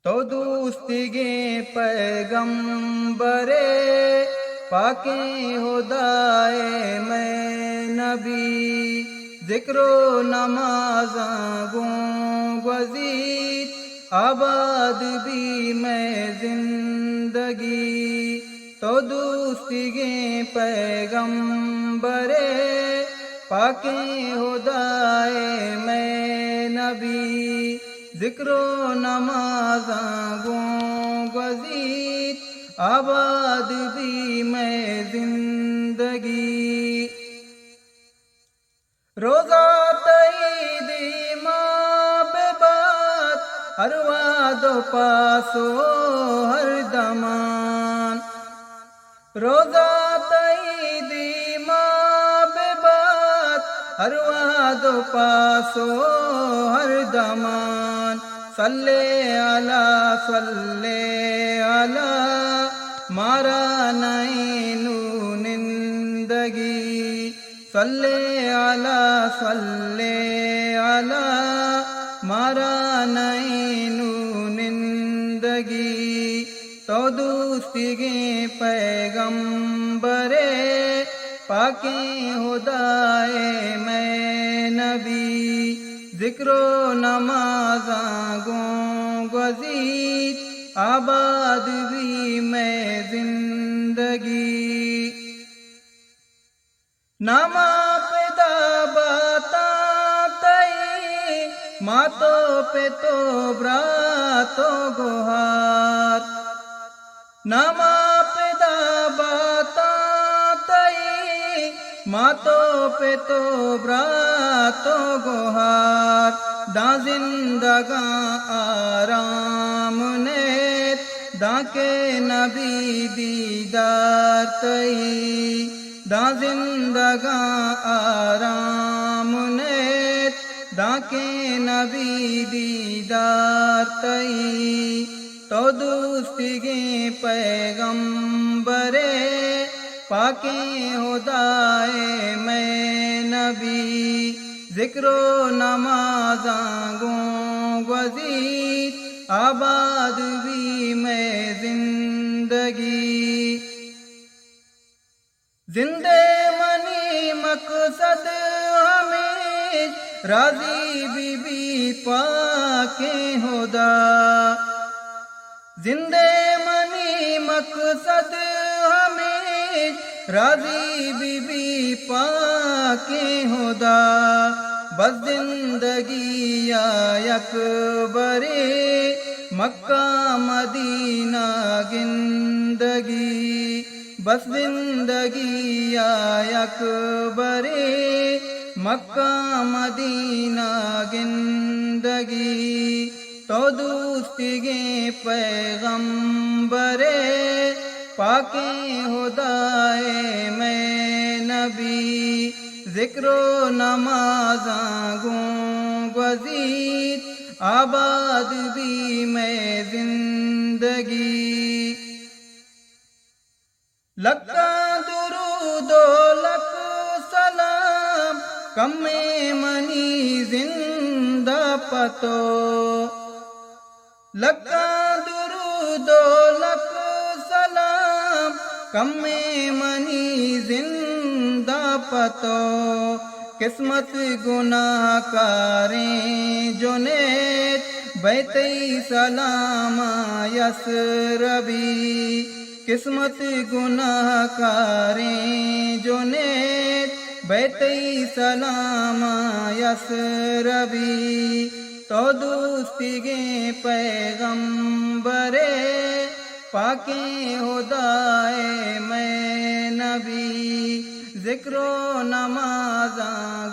تو دوستگے پیغمبر پاک خدائے میں نبی، ذکر و نماز گوں گزید آباد بھی میں زندگی، تو دوستگے پیغمبر پاک خدائے میں نبی، ذکر و نماز گوں گزید آباد بھی میں زندگی، روزہ تعید ماں بے بات ہر وعد و پاسو ہر دمان، روزہ تعید ماں بے بات ہر وعد و پاسو ہر دمان، صلی علی مارا نینو نندگی، صلی علی مارا نینو نندگی، تو دوستگے پیغمبر پاک خدائے میں نبی، ذکر و نماز گوں گزید آباد بھی میں زندگی، ناما پیدا باتا تئی ماتو پہ تو براتو گوہار، ناما پیدا باتا تئی ماتو پہ تو براتو گوہار، داں زندگاں آرام نیت داں کے نبی دیدار تئی، داں زندگاں آرام نیت داں کے نبی دیدار تئی، تو دوستگے پیغمبر پاک خدائے میں نبی، ذکر و نماز گوں گزید آباد بھی میں زندگی، زندے منی مقصد ہمیں راضی بی بی پاک خدا، زندے منی مقصد ہمیں راضی بی بی پاک خدا، بس زندگی اکبر مکہ مدینہ گندگی، بس زندگی اکبر مکہ مدینہ گندگی، تو دوستگے پیغمبر پاک خدائے میں نبی، ذکر و نماز گوں گزید آباد بھی میں زندگی، لکھاں درود و لکھ سلام کم منی زندہ پتو، لکھاں درود و لکھ سلام کم منی زندہ پتو، قسمت گناہ کاریں جو نیت بیت سلام یسربی، قسمت گناہ کاریں جو نیت بیت سلام یسربی، تو دوستگے پیغمبر پاک خدائے میں نبی، ذکر و نماز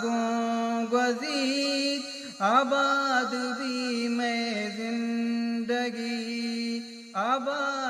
گوں گزید آباد بھی میں زندگی، آباد